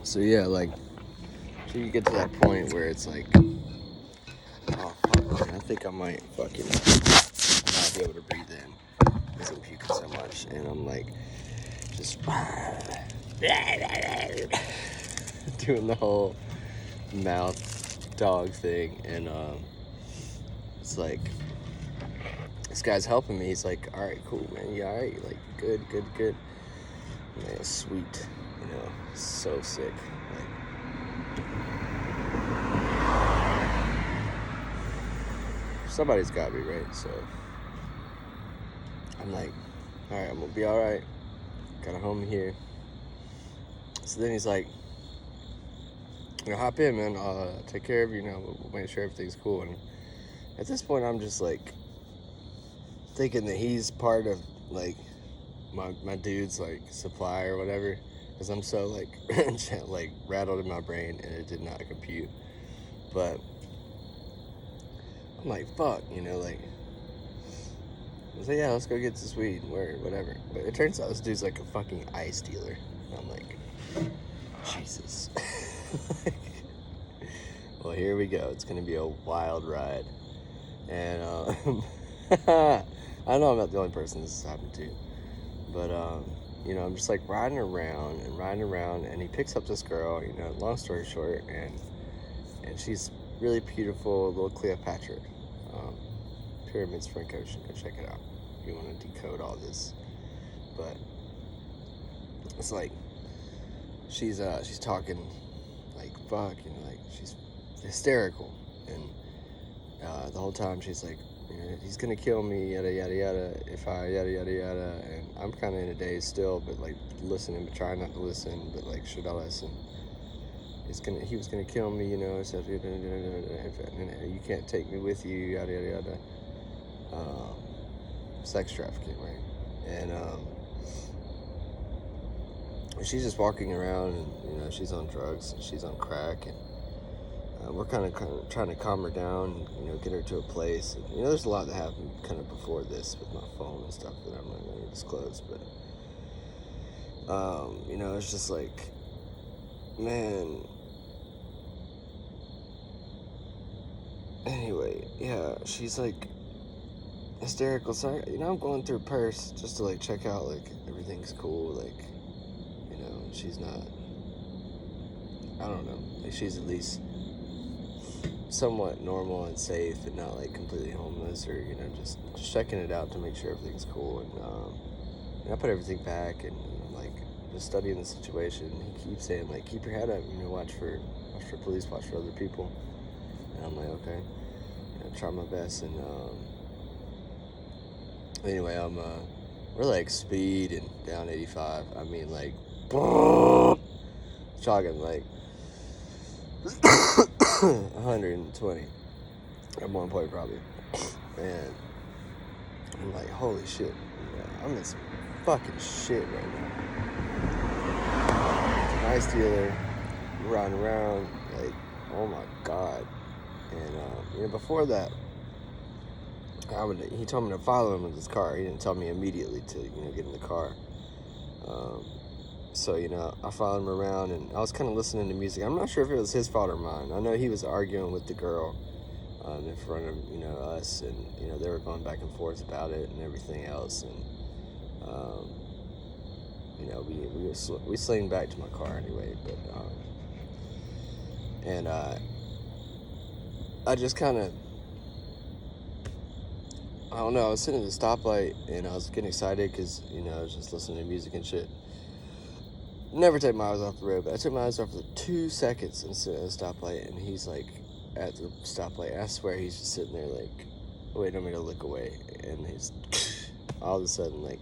So yeah, like, so you get to that point where it's like, oh fuck, man, I think I might fucking not be able to breathe in because I'm puking so much, and I'm like, just doing the whole mouth dog thing, and it's like, this guy's helping me. He's like, all right, cool, man, you all right? Like, good. Man, sweet, so sick. Like, somebody's got me, right? So I'm like, all right, I'm gonna be all right. Got a home here. So then he's like, hop in, man. I'll take care of you. We'll make sure everything's cool. And at this point, I'm just like thinking that he's part of like my dude's like supply or whatever, because I'm so like like rattled in my brain and it did not compute. But I'm like, fuck, like, I was like, yeah, let's go get this weed, whatever. But it turns out this dude's like a fucking ice dealer. And I'm like, Jesus. Well, here we go. It's gonna be a wild ride. And I know I'm not the only person this has happened to, but I'm just like riding around, and he picks up this girl. Long story short, and she's really beautiful, little Cleopatra. Pyramid Spring Ocean. Go check it out if you want to decode all this. But it's like she's talking like fuck, like she's hysterical, and the whole time she's like, he's gonna kill me, yada yada yada, if I yada yada yada, and I'm kind of in a daze still, but like listening, but trying not to listen, but like should I listen? He was gonna kill me, said, you can't take me with you, yada yada yada. Sex trafficking, right? And she's just walking around, and she's on drugs, and she's on crack, and we're kind of trying to calm her down, and get her to a place. And, there's a lot that happened kind of before this with my phone and stuff that I'm not going to disclose, but it's just like, man. Anyway, yeah, she's like hysterical. So I'm going through purse just to like check out like everything's cool, like she's not, I don't know, like she's at least somewhat normal and safe and not like completely homeless, or just checking it out to make sure everything's cool. And I put everything back, and I'm like just studying the situation. He keeps saying like, keep your head up, watch for police, watch for other people. And I'm like, okay, try my best. And anyway, we're like speeding down 85. I mean, like jogging like 120 at one point probably. And I'm like, holy shit, I'm in some fucking shit right now. Nice dealer, riding around, like, oh my god. And before that, he told me to follow him with his car. He didn't tell me immediately to get in the car. So I followed him around, and I was kind of listening to music. I'm not sure if it was his fault or mine. I know he was arguing with the girl in front of us, and they were going back and forth about it and everything else. And we slinged back to my car anyway. But and I just kind of, I don't know, I was sitting at the stoplight, and I was getting excited because I was just listening to music and shit. Never take my eyes off the road, but I took my eyes off for 2 seconds and sit at the stoplight, and he's like at the stoplight. I swear he's just sitting there like waiting on me to look away, and he's all of a sudden like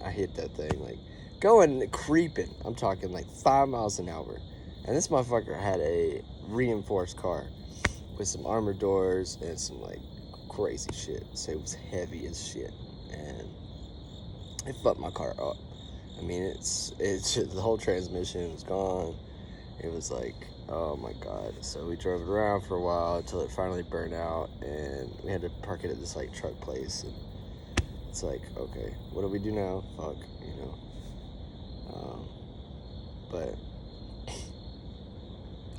I hit that thing like going creeping. I'm talking like 5 miles an hour, and this motherfucker had a reinforced car with some armored doors and some like crazy shit. So it was heavy as shit, and it fucked my car up. I mean, it's the whole transmission was gone. It was like, oh my god. So we drove it around for a while until it finally burned out, and we had to park it at this like truck place. And it's like, okay, what do we do now? Fuck, But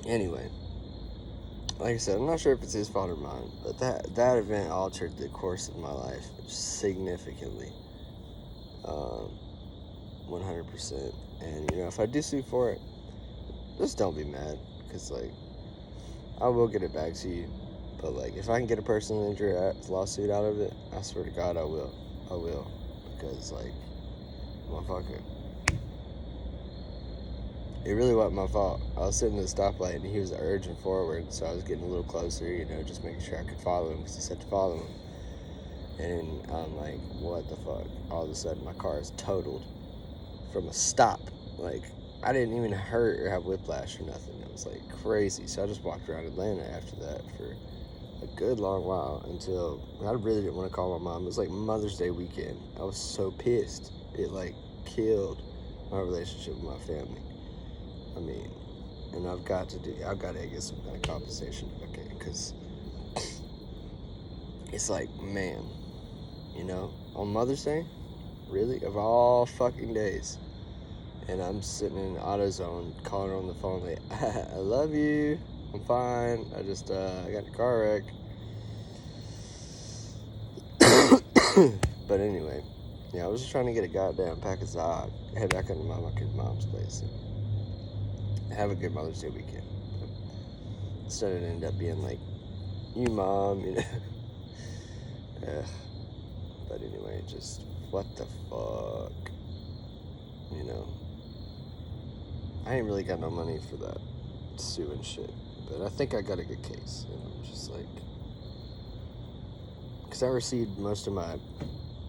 Anyway, like I said, I'm not sure if it's his fault or mine, but that event altered the course of my life significantly, 100%. And if I do sue for it, just don't be mad, because like I will get it back to you. But like if I can get a personal injury lawsuit out of it, I swear to God I will, because like, motherfucker, it really wasn't my fault. I was sitting at the stoplight and he was urging forward, so I was getting a little closer, just making sure I could follow him, because he said to follow him. And I'm like, what the fuck? All of a sudden my car is totaled from a stop. Like, I didn't even hurt or have whiplash or nothing. It was like crazy. So I just walked around Atlanta after that for a good long while, until I really didn't want to call my mom. It was like Mother's Day weekend. I was so pissed. It like killed my relationship with my family. I mean, and I've got to get some kind of compensation if I can, because it's like, man, on Mother's Day, really, of all fucking days, and I'm sitting in AutoZone calling her on the phone like, I love you, I'm fine, I just I got in a car wreck. But anyway, I was just trying to get a goddamn pack of Zod, head back into my mom's place, and have a good Mother's Day weekend. Instead it ended up being like, you mom, But anyway, just what the fuck, I ain't really got no money for that sue and shit, but I think I got a good case, just like, because I received most of my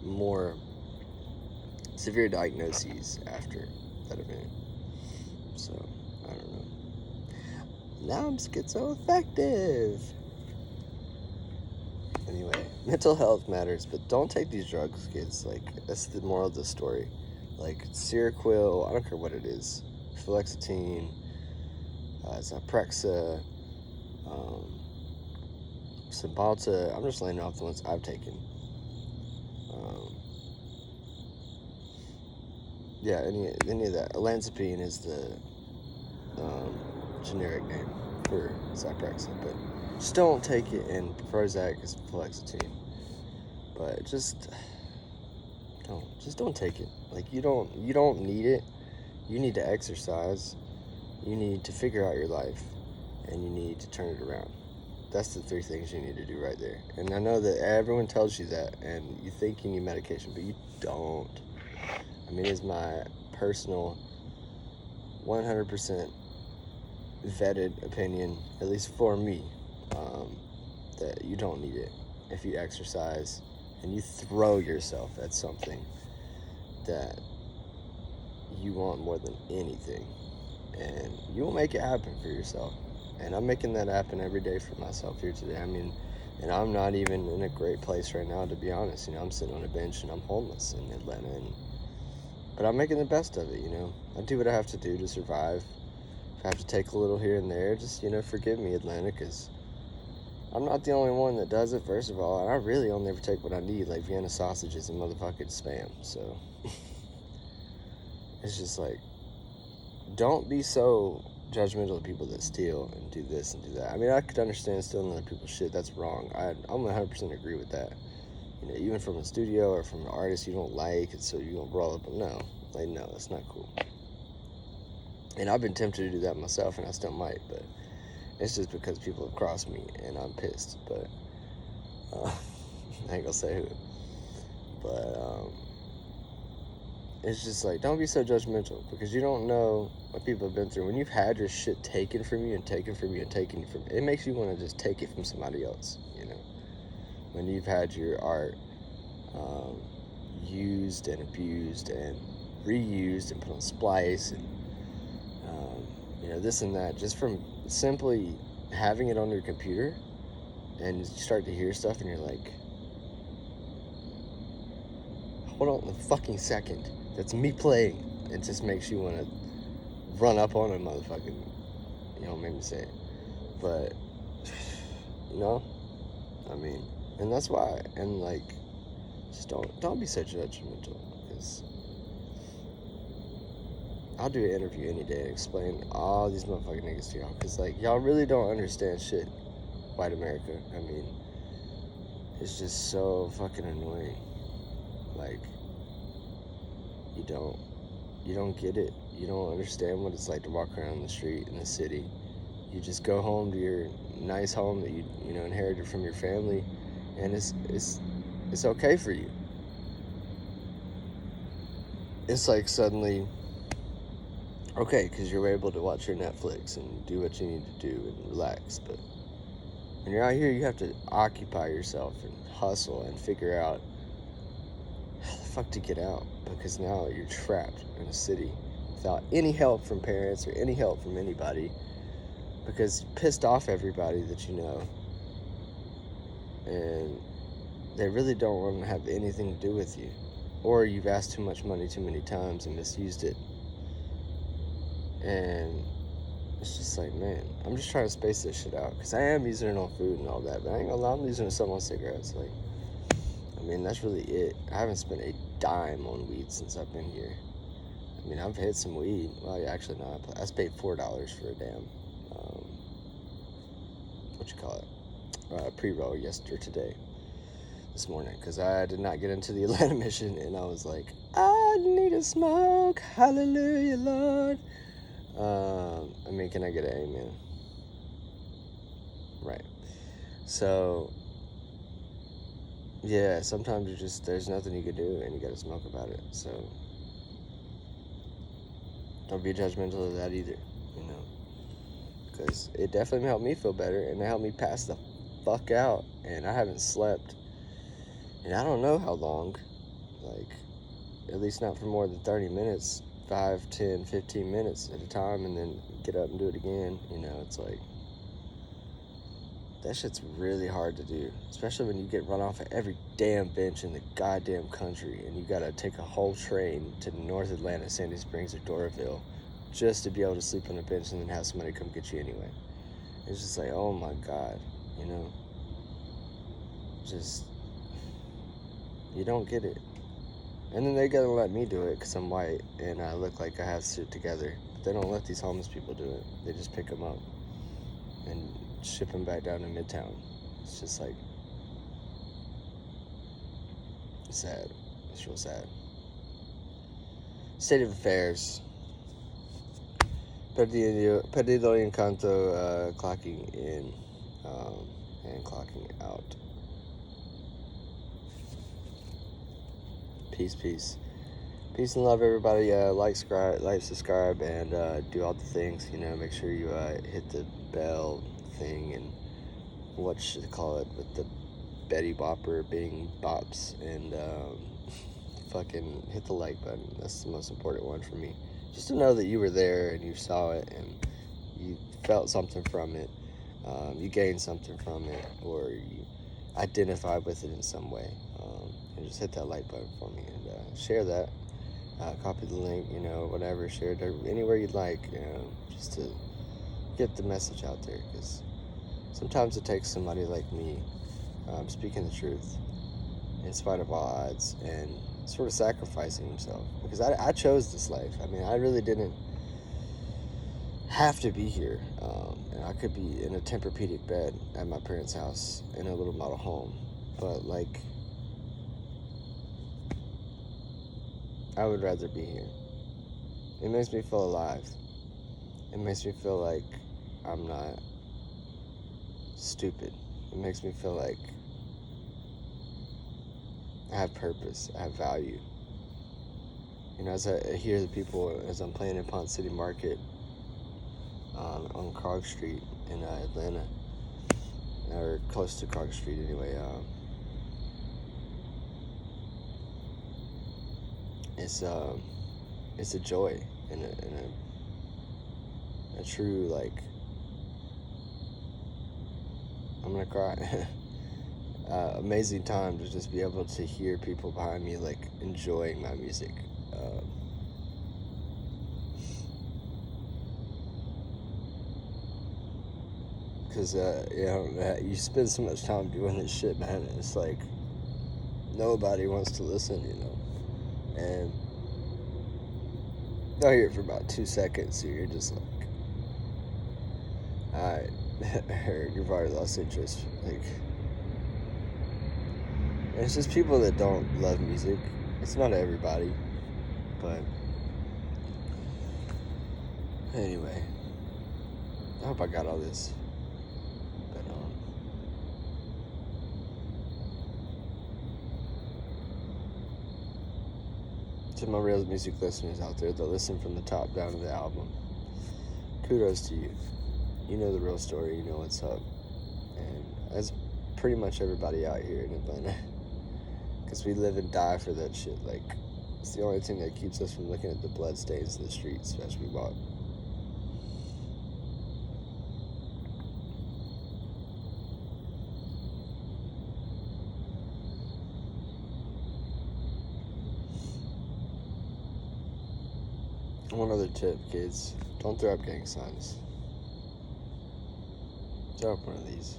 more severe diagnoses after that event, so I don't know. Now I'm schizoaffective. Anyway, mental health matters, but don't take these drugs, kids. Like, that's the moral of the story. Like, Seroquel, I don't care what it is, fluoxetine, Zyprexa, Cymbalta. I'm just laying off the ones I've taken. Any of that. Olanzapine is the generic name for Zyprexa, but just don't take it, and Prozac is fluoxetine. But just don't take it. Like, you don't need it. You need to exercise. You need to figure out your life, and you need to turn it around. That's the 3 things you need to do right there. And I know that everyone tells you that, and you think you need medication, but you don't. I mean, it's my personal 100% vetted opinion, at least for me, that you don't need it if you exercise and you throw yourself at something that you want more than anything, and you will make it happen for yourself. And I'm making that happen every day for myself here today. I mean, and I'm not even in a great place right now, to be honest. I'm sitting on a bench and I'm homeless in Atlanta, but I'm making the best of it. I do what I have to do to survive. If I have to take a little here and there, just forgive me, Atlanta, because I'm not the only one that does it, first of all, and I really only ever take what I need, like Vienna sausages and motherfucking Spam. So it's just like, don't be so judgmental of people that steal and do this and do that. I mean, I could understand stealing other people's shit. That's wrong. I'm 100% agree with that. Even from a studio or from an artist you don't like, and so you don't roll up. But no, that's not cool. And I've been tempted to do that myself, and I still might, but it's just because people have crossed me, and I'm pissed. But I ain't gonna say who. But it's just like, don't be so judgmental, because you don't know what people have been through. When you've had your shit taken from you and taken from you and taken from you, it makes you want to just take it from somebody else, When you've had your art used and abused and reused and put on splice and, this and that, just from simply having it on your computer, and you start to hear stuff and you're like, hold on a fucking second. That's me playing. It just makes you want to run up on a motherfucking, make me say it. But, I mean, and that's why, and like, just don't be so judgmental, because I'll do an interview any day and explain all these motherfucking niggas to y'all. Because, like, y'all really don't understand shit, white America. I mean, it's just so fucking annoying. Like, you don't get it. You don't understand what it's like to walk around the street in the city. You just go home to your nice home that you inherited from your family, and it's okay for you. It's like suddenly okay because you're able to watch your Netflix and do what you need to do and relax. But when you're out here, you have to occupy yourself and hustle and figure out how the fuck to get out, because now you're trapped in a city without any help from parents or any help from anybody, because you pissed off everybody that you know, and they really don't want to have anything to do with you, or you've asked too much money too many times and misused it. And it's just like, man, I'm just trying to space this shit out, because I am using it on food and all that, but I ain't gonna lie, I'm using some on cigarettes. Like, I mean, that's really it. I haven't spent a dime on weed since I've been here. I mean, I've hit some weed. Well, yeah, actually, no, I paid $4 for a damn, pre-roll today, this morning, because I did not get into the Atlanta mission, and I was like, I need a smoke, hallelujah, Lord. I mean, can I get an amen? Right. So, yeah, sometimes there's nothing you can do, and you gotta smoke about it. So, don't be judgmental of that either, because it definitely helped me feel better, and it helped me pass the fuck out. And I haven't slept, and I don't know how long, like, at least not for more than 30 minutes, 5, 10, 15 minutes at a time, and then get up and do it again. It's like, that shit's really hard to do, especially when you get run off at every damn bench in the goddamn country, and you gotta take a whole train to North Atlanta, Sandy Springs, or Doraville just to be able to sleep on a bench and then have somebody come get you anyway. It's just like, oh my God, just, you don't get it. And then they gotta let me do it because I'm white and I look like I have shit together. But they don't let these homeless people do it. They just pick them up and ship them back down to Midtown. It's just like, sad. It's real sad. State of affairs. Perdido Encanto clocking in and clocking out. Peace. Peace and love, everybody. Like, subscribe, and do all the things. Make sure you hit the bell thing and what should I call it with the Betty Bopper Bing Bops, and fucking hit the like button. That's the most important one for me. Just to know that you were there and you saw it and you felt something from it, you gained something from it, or you identified with it in some way. And just hit that like button for me and share that. Copy the link, whatever. Share it anywhere you'd like, just to get the message out there. Because sometimes it takes somebody like me speaking the truth in spite of all odds and sort of sacrificing himself. Because I chose this life. I mean, I really didn't have to be here. And I could be in a Tempur-Pedic bed at my parents' house in a little model home. But, like, I would rather be here. It makes me feel alive. It makes me feel like I'm not stupid. It makes me feel like I have purpose, I have value. As I hear the people, as I'm playing in Ponce City Market on Krog Street in Atlanta, or close to Krog Street anyway, it's a joy and a true, like, I'm gonna cry. Amazing time to just be able to hear people behind me, like, enjoying my music. Because you spend so much time doing this shit, man, and it's like nobody wants to listen, and I'll hear it for about 2 seconds, so you're just like, alright, you've already lost interest. Like, it's just people that don't love music. It's not everybody, but anyway, I hope I got all this. But to my real music listeners out there that listen from the top down of the album, kudos to you. You know the real story, you know what's up. And that's pretty much everybody out here in Atlanta. Because we live and die for that shit. Like, it's the only thing that keeps us from looking at the blood stains in the streets as we walk. One other tip, kids. Don't throw up gang signs. Throw up one of these.